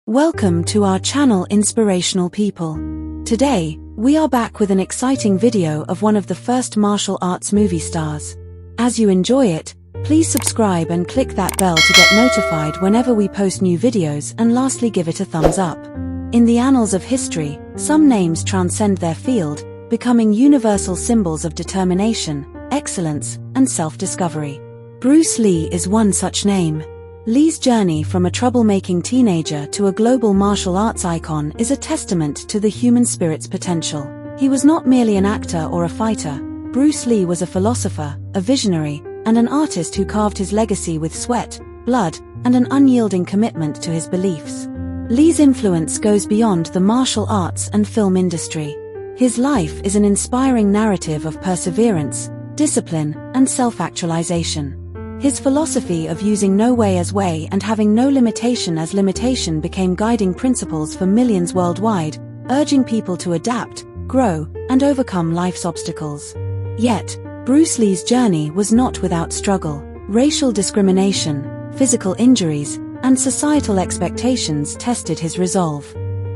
Welcome to our channel Inspirational People. Today, we are back with an exciting video of one of the first martial arts movie stars. As you enjoy it, please subscribe and click that bell to get notified whenever we post new videos, and lastly give it a thumbs up. In the annals of history, some names transcend their field, becoming universal symbols of determination, excellence, and self-discovery. Bruce Lee is one such name. Lee's journey from a troublemaking teenager to a global martial arts icon is a testament to the human spirit's potential. He was not merely an actor or a fighter. Bruce Lee was a philosopher, a visionary, and an artist who carved his legacy with sweat, blood, and an unyielding commitment to his beliefs. Lee's influence goes beyond the martial arts and film industry. His life is an inspiring narrative of perseverance, discipline, and self-actualization. His philosophy of using no way as way and having no limitation as limitation became guiding principles for millions worldwide, urging people to adapt, grow, and overcome life's obstacles. Yet, Bruce Lee's journey was not without struggle. Racial discrimination, physical injuries, and societal expectations tested his resolve.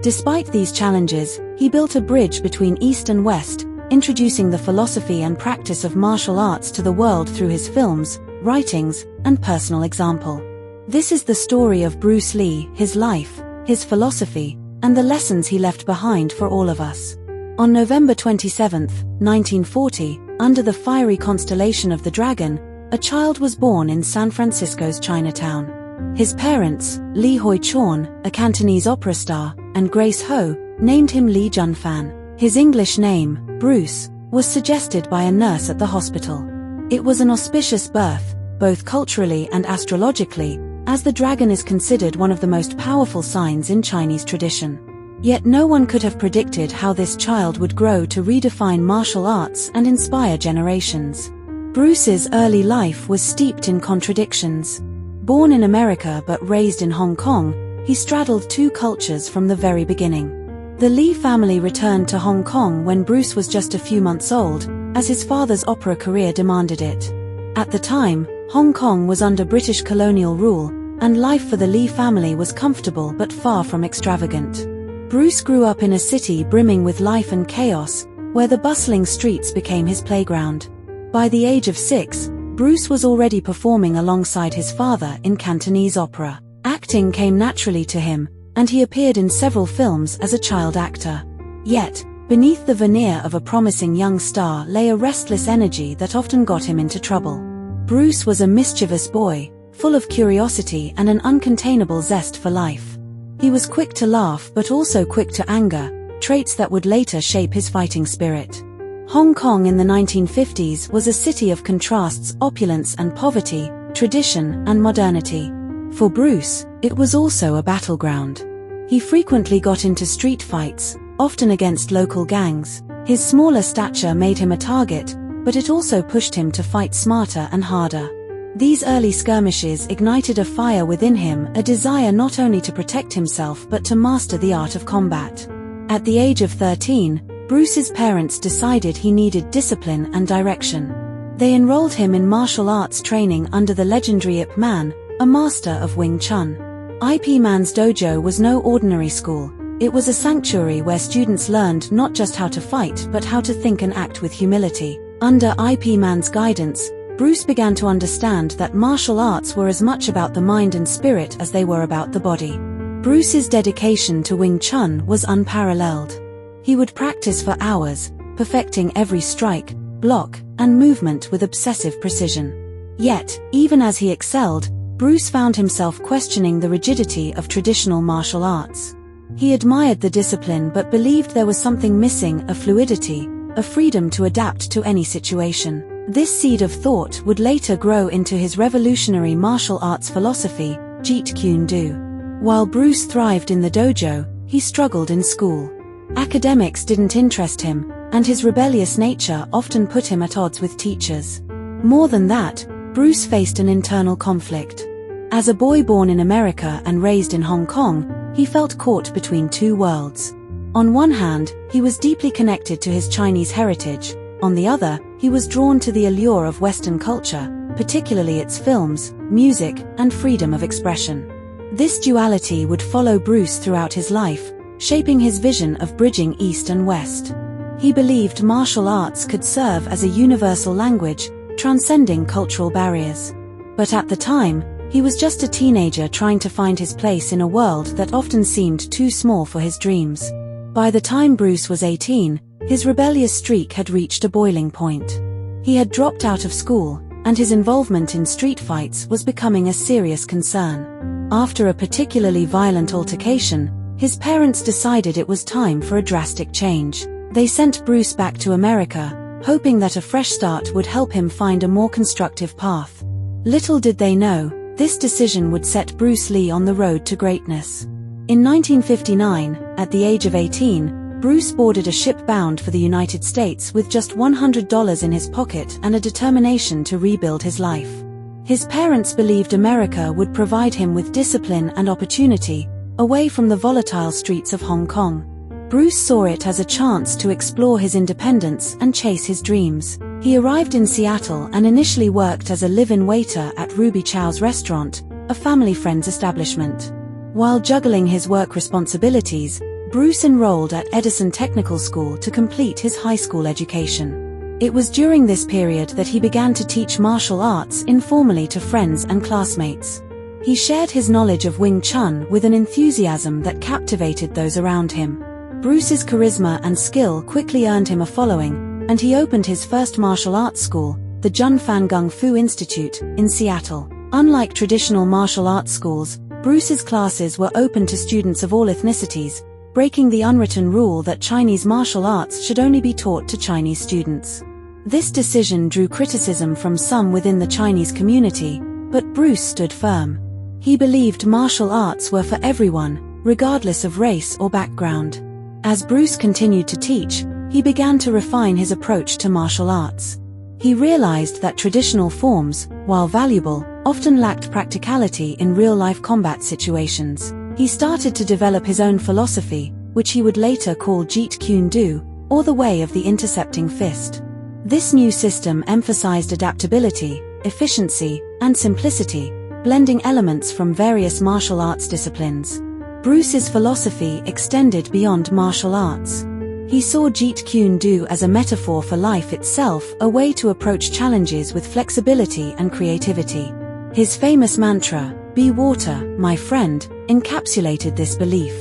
Despite these challenges, he built a bridge between East and West, introducing the philosophy and practice of martial arts to the world through his films, writings, and personal example. This is the story of Bruce Lee, his life, his philosophy, and the lessons he left behind for all of us. On November 27, 1940, under the fiery constellation of the Dragon, a child was born in San Francisco's Chinatown. His parents, Lee Hoi Chorn, a Cantonese opera star, and Grace Ho, named him Lee Jun Fan. His English name, Bruce, was suggested by a nurse at the hospital. It was an auspicious birth, both culturally and astrologically, as the dragon is considered one of the most powerful signs in Chinese tradition. Yet no one could have predicted how this child would grow to redefine martial arts and inspire generations. Bruce's early life was steeped in contradictions. Born in America but raised in Hong Kong, he straddled two cultures from the very beginning. The Lee family returned to Hong Kong when Bruce was just a few months old, as his father's opera career demanded it. At the time, Hong Kong was under British colonial rule, and life for the Lee family was comfortable but far from extravagant. Bruce grew up in a city brimming with life and chaos, where the bustling streets became his playground. By the age of 6, Bruce was already performing alongside his father in Cantonese opera. Acting came naturally to him, and he appeared in several films as a child actor. Yet, beneath the veneer of a promising young star lay a restless energy that often got him into trouble. Bruce was a mischievous boy, full of curiosity and an uncontainable zest for life. He was quick to laugh but also quick to anger, traits that would later shape his fighting spirit. Hong Kong in the 1950s was a city of contrasts, opulence and poverty, tradition and modernity. For Bruce, it was also a battleground. He frequently got into street fights, often against local gangs. His smaller stature made him a target, but it also pushed him to fight smarter and harder. These early skirmishes ignited a fire within him, a desire not only to protect himself but to master the art of combat. At the age of 13, Bruce's parents decided he needed discipline and direction. They enrolled him in martial arts training under the legendary Ip Man, a master of Wing Chun. Ip Man's dojo was no ordinary school. It was a sanctuary where students learned not just how to fight but how to think and act with humility. Under Ip Man's guidance, Bruce began to understand that martial arts were as much about the mind and spirit as they were about the body. Bruce's dedication to Wing Chun was unparalleled. He would practice for hours, perfecting every strike, block, and movement with obsessive precision. Yet, even as he excelled, Bruce found himself questioning the rigidity of traditional martial arts. He admired the discipline but believed there was something missing, a fluidity, a freedom to adapt to any situation. This seed of thought would later grow into his revolutionary martial arts philosophy, Jeet Kune Do. While Bruce thrived in the dojo, he struggled in school. Academics didn't interest him, and his rebellious nature often put him at odds with teachers. More than that, Bruce faced an internal conflict. As a boy born in America and raised in Hong Kong, he felt caught between two worlds. On one hand, he was deeply connected to his Chinese heritage. On the other, he was drawn to the allure of Western culture, particularly its films, music, and freedom of expression. This duality would follow Bruce throughout his life, shaping his vision of bridging East and West. He believed martial arts could serve as a universal language, transcending cultural barriers. But at the time, he was just a teenager trying to find his place in a world that often seemed too small for his dreams. By the time Bruce was 18, his rebellious streak had reached a boiling point. He had dropped out of school, and his involvement in street fights was becoming a serious concern. After a particularly violent altercation, his parents decided it was time for a drastic change. They sent Bruce back to America, hoping that a fresh start would help him find a more constructive path. Little did they know, this decision would set Bruce Lee on the road to greatness. In 1959, at the age of 18, Bruce boarded a ship bound for the United States with just $100 in his pocket and a determination to rebuild his life. His parents believed America would provide him with discipline and opportunity, away from the volatile streets of Hong Kong. Bruce saw it as a chance to explore his independence and chase his dreams. He arrived in Seattle and initially worked as a live-in waiter at Ruby Chow's restaurant, a family friend's establishment. While juggling his work responsibilities, Bruce enrolled at Edison Technical School to complete his high school education. It was during this period that he began to teach martial arts informally to friends and classmates. He shared his knowledge of Wing Chun with an enthusiasm that captivated those around him. Bruce's charisma and skill quickly earned him a following, and he opened his first martial arts school, the Jun Fan Gung Fu Institute, in Seattle. Unlike traditional martial arts schools, Bruce's classes were open to students of all ethnicities, breaking the unwritten rule that Chinese martial arts should only be taught to Chinese students. This decision drew criticism from some within the Chinese community, but Bruce stood firm. He believed martial arts were for everyone, regardless of race or background. As Bruce continued to teach, he began to refine his approach to martial arts. He realized that traditional forms, while valuable, often lacked practicality in real-life combat situations. He started to develop his own philosophy, which he would later call Jeet Kune Do, or the way of the intercepting fist. This new system emphasized adaptability, efficiency, and simplicity, blending elements from various martial arts disciplines. Bruce's philosophy extended beyond martial arts. He saw Jeet Kune Do as a metaphor for life itself, a way to approach challenges with flexibility and creativity. His famous mantra, "Be water, my friend," encapsulated this belief.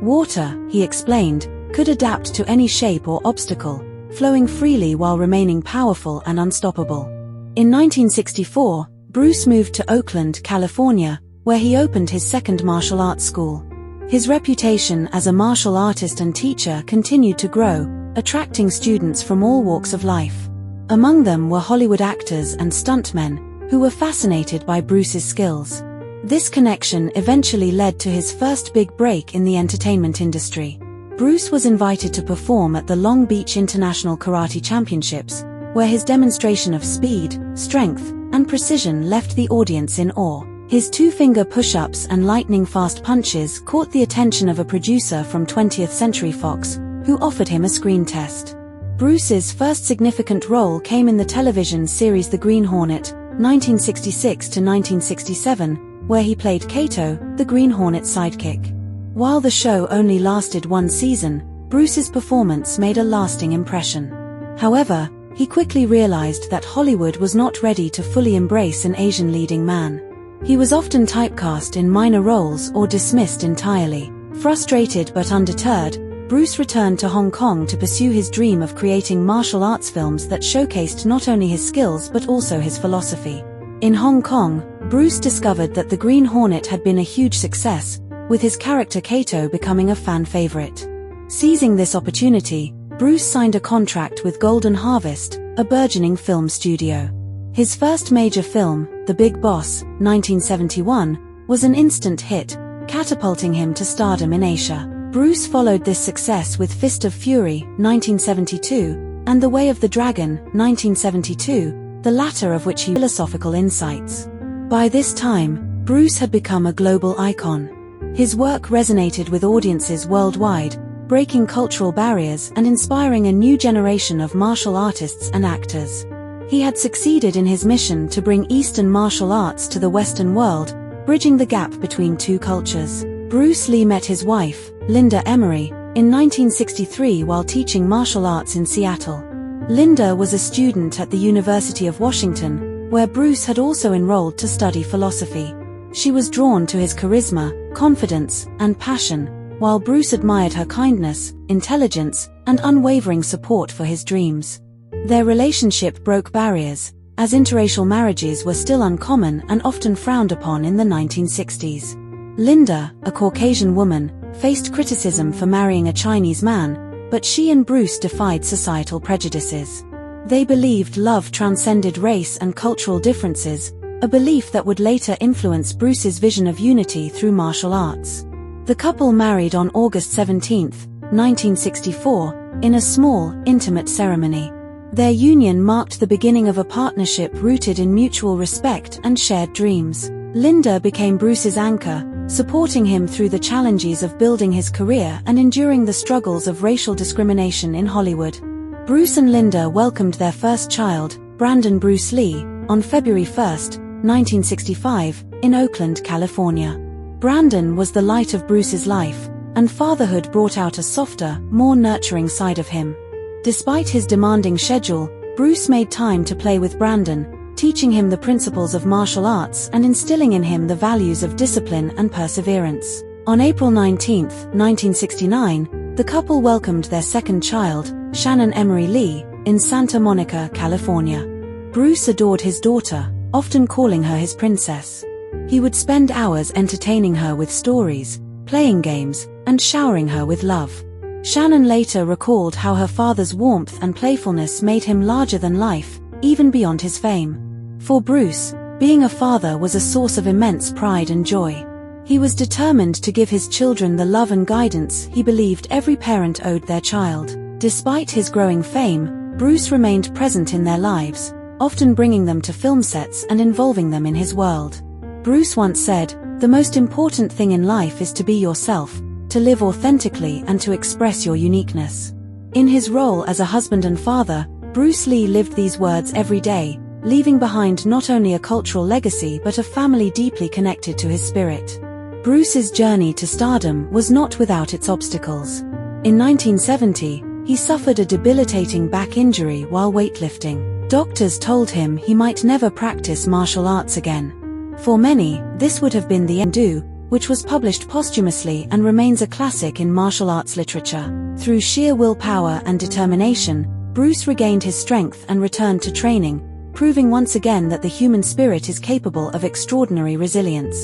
Water, he explained, could adapt to any shape or obstacle, flowing freely while remaining powerful and unstoppable. In 1964, Bruce moved to Oakland, California, where he opened his second martial arts school. His reputation as a martial artist and teacher continued to grow, attracting students from all walks of life. Among them were Hollywood actors and stuntmen, who were fascinated by Bruce's skills. This connection eventually led to his first big break in the entertainment industry. Bruce was invited to perform at the Long Beach International Karate Championships, where his demonstration of speed, strength, and precision left the audience in awe. His two-finger push-ups and lightning-fast punches caught the attention of a producer from 20th Century Fox, who offered him a screen test. Bruce's first significant role came in the television series The Green Hornet, 1966 to 1967, where he played Kato, the Green Hornet's sidekick. While the show only lasted one season, Bruce's performance made a lasting impression. However, he quickly realized that Hollywood was not ready to fully embrace an Asian leading man. He was often typecast in minor roles or dismissed entirely. Frustrated but undeterred, Bruce returned to Hong Kong to pursue his dream of creating martial arts films that showcased not only his skills but also his philosophy. In Hong Kong, Bruce discovered that The Green Hornet had been a huge success, with his character Kato becoming a fan favorite. Seizing this opportunity, Bruce signed a contract with Golden Harvest, a burgeoning film studio. His first major film, The Big Boss, 1971, was an instant hit, catapulting him to stardom in Asia. Bruce followed this success with Fist of Fury, 1972, and The Way of the Dragon, 1972, the latter of which he philosophical insights. By this time, Bruce had become a global icon. His work resonated with audiences worldwide, breaking cultural barriers and inspiring a new generation of martial artists and actors. He had succeeded in his mission to bring Eastern martial arts to the Western world, bridging the gap between two cultures. Bruce Lee met his wife, Linda Emery, in 1963 while teaching martial arts in Seattle. Linda was a student at the University of Washington, where Bruce had also enrolled to study philosophy. She was drawn to his charisma, confidence, and passion, while Bruce admired her kindness, intelligence, and unwavering support for his dreams. Their relationship broke barriers, as interracial marriages were still uncommon and often frowned upon in the 1960s. Linda, a Caucasian woman, faced criticism for marrying a Chinese man, but she and Bruce defied societal prejudices. They believed love transcended race and cultural differences, a belief that would later influence Bruce's vision of unity through martial arts. The couple married on August 17, 1964, in a small, intimate ceremony. Their union marked the beginning of a partnership rooted in mutual respect and shared dreams. Linda became Bruce's anchor, supporting him through the challenges of building his career and enduring the struggles of racial discrimination in Hollywood. Bruce and Linda welcomed their first child, Brandon Bruce Lee, on February 1, 1965, in Oakland, California. Brandon was the light of Bruce's life, and fatherhood brought out a softer, more nurturing side of him. Despite his demanding schedule, Bruce made time to play with Brandon, teaching him the principles of martial arts and instilling in him the values of discipline and perseverance. On April 19, 1969, the couple welcomed their second child, Shannon Emery Lee, in Santa Monica, California. Bruce adored his daughter, often calling her his princess. He would spend hours entertaining her with stories, playing games, and showering her with love. Shannon later recalled how her father's warmth and playfulness made him larger than life, even beyond his fame. For Bruce, being a father was a source of immense pride and joy. He was determined to give his children the love and guidance he believed every parent owed their child. Despite his growing fame, Bruce remained present in their lives, often bringing them to film sets and involving them in his world. Bruce once said, "The most important thing in life is to be yourself, to live authentically and to express your uniqueness." In his role as a husband and father, Bruce Lee lived these words every day, leaving behind not only a cultural legacy but a family deeply connected to his spirit. Bruce's journey to stardom was not without its obstacles. In 1970, he suffered a debilitating back injury while weightlifting. Doctors told him he might never practice martial arts again. For many, this would have been the end, which was published posthumously and remains a classic in martial arts literature. Through sheer willpower and determination, Bruce regained his strength and returned to training, proving once again that the human spirit is capable of extraordinary resilience.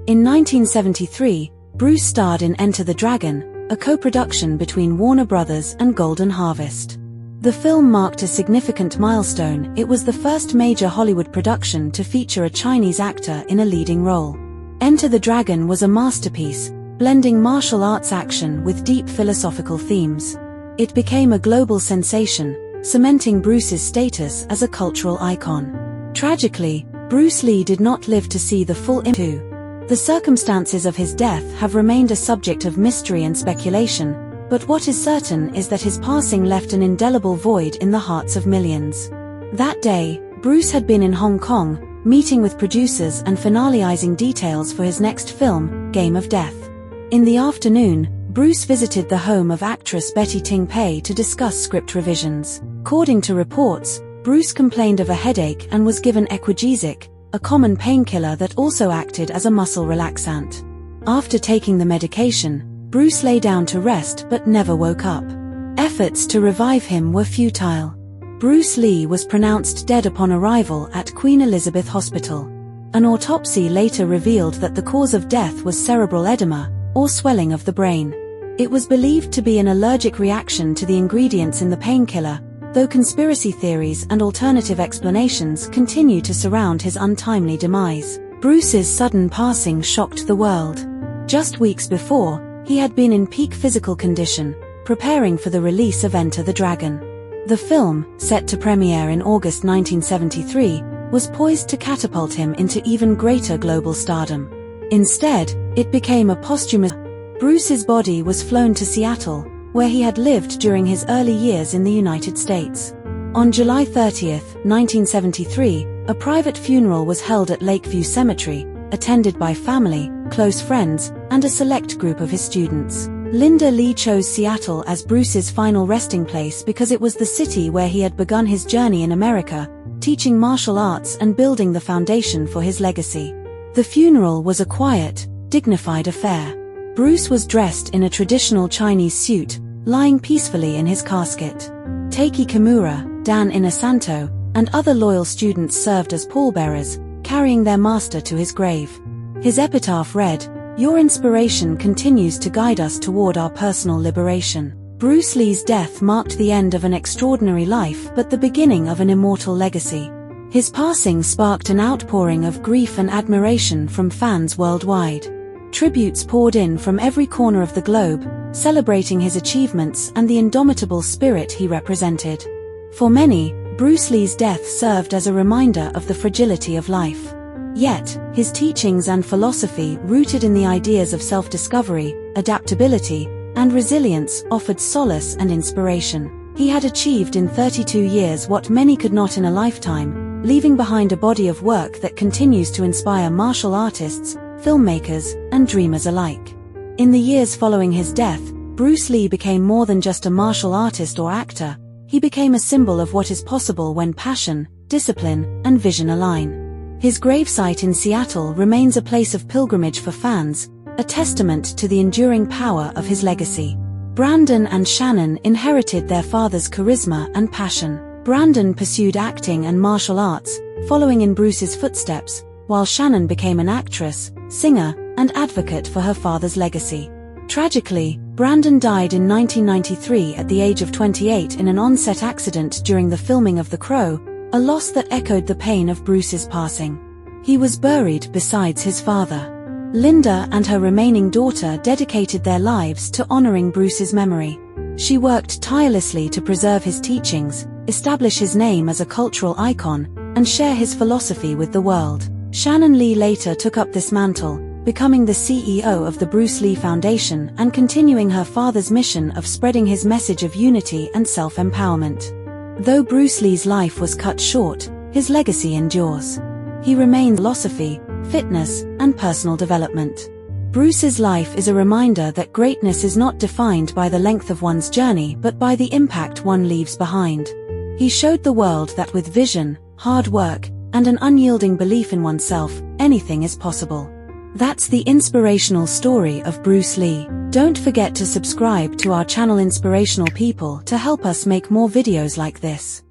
In 1973, Bruce starred in Enter the Dragon, a co-production between Warner Brothers and Golden Harvest. The film marked a significant milestone. It was the first major Hollywood production to feature a Chinese actor in a leading role. Enter the Dragon was a masterpiece, blending martial arts action with deep philosophical themes. It became a global sensation, cementing Bruce's status as a cultural icon. Tragically, Bruce Lee did not live to see the full impact. The circumstances of his death have remained a subject of mystery and speculation, but what is certain is that his passing left an indelible void in the hearts of millions. That day, Bruce had been in Hong Kong, meeting with producers and finalizing details for his next film, Game of Death. In the afternoon, Bruce visited the home of actress Betty Ting Pei to discuss script revisions. According to reports, Bruce complained of a headache and was given Equagesic, a common painkiller that also acted as a muscle relaxant. After taking the medication, Bruce lay down to rest but never woke up. Efforts to revive him were futile. Bruce Lee was pronounced dead upon arrival at Queen Elizabeth Hospital. An autopsy later revealed that the cause of death was cerebral edema, or swelling of the brain. It was believed to be an allergic reaction to the ingredients in the painkiller, though conspiracy theories and alternative explanations continue to surround his untimely demise. Bruce's sudden passing shocked the world. Just weeks before, he had been in peak physical condition, preparing for the release of Enter the Dragon. The film, set to premiere in August 1973, was poised to catapult him into even greater global stardom. Instead, it became a posthumous. Bruce's body was flown to Seattle, where he had lived during his early years in the United States. On July 30, 1973, a private funeral was held at Lakeview Cemetery, attended by family, close friends, and a select group of his students. Linda Lee chose Seattle as Bruce's final resting place because it was the city where he had begun his journey in America, teaching martial arts and building the foundation for his legacy. The funeral was a quiet, dignified affair. Bruce was dressed in a traditional Chinese suit, lying peacefully in his casket. Taiki Kimura, Dan Inosanto, and other loyal students served as pallbearers, carrying their master to his grave. His epitaph read, "Your inspiration continues to guide us toward our personal liberation." Bruce Lee's death marked the end of an extraordinary life but the beginning of an immortal legacy. His passing sparked an outpouring of grief and admiration from fans worldwide. Tributes poured in from every corner of the globe, celebrating his achievements and the indomitable spirit he represented. For many, Bruce Lee's death served as a reminder of the fragility of life. Yet, his teachings and philosophy, rooted in the ideas of self-discovery, adaptability, and resilience, offered solace and inspiration. He had achieved in 32 years what many could not in a lifetime, leaving behind a body of work that continues to inspire martial artists, filmmakers, and dreamers alike. In the years following his death, Bruce Lee became more than just a martial artist or actor. He became a symbol of what is possible when passion, discipline, and vision align. His gravesite in Seattle remains a place of pilgrimage for fans, a testament to the enduring power of his legacy. Brandon and Shannon inherited their father's charisma and passion. Brandon pursued acting and martial arts, following in Bruce's footsteps, while Shannon became an actress, singer, and advocate for her father's legacy. Tragically, Brandon died in 1993 at the age of 28 in an on-set accident during the filming of The Crow, a loss that echoed the pain of Bruce's passing. He was buried beside his father. Linda and her remaining daughter dedicated their lives to honoring Bruce's memory. She worked tirelessly to preserve his teachings, establish his name as a cultural icon, and share his philosophy with the world. Shannon Lee later took up this mantle, becoming the CEO of the Bruce Lee Foundation and continuing her father's mission of spreading his message of unity and self-empowerment. Though Bruce Lee's life was cut short, his legacy endures. He remained philosophy, fitness, and personal development. Bruce's life is a reminder that greatness is not defined by the length of one's journey but by the impact one leaves behind. He showed the world that with vision, hard work, and an unyielding belief in oneself, anything is possible. That's the inspirational story of Bruce Lee. Don't forget to subscribe to our channel Inspirational People to help us make more videos like this.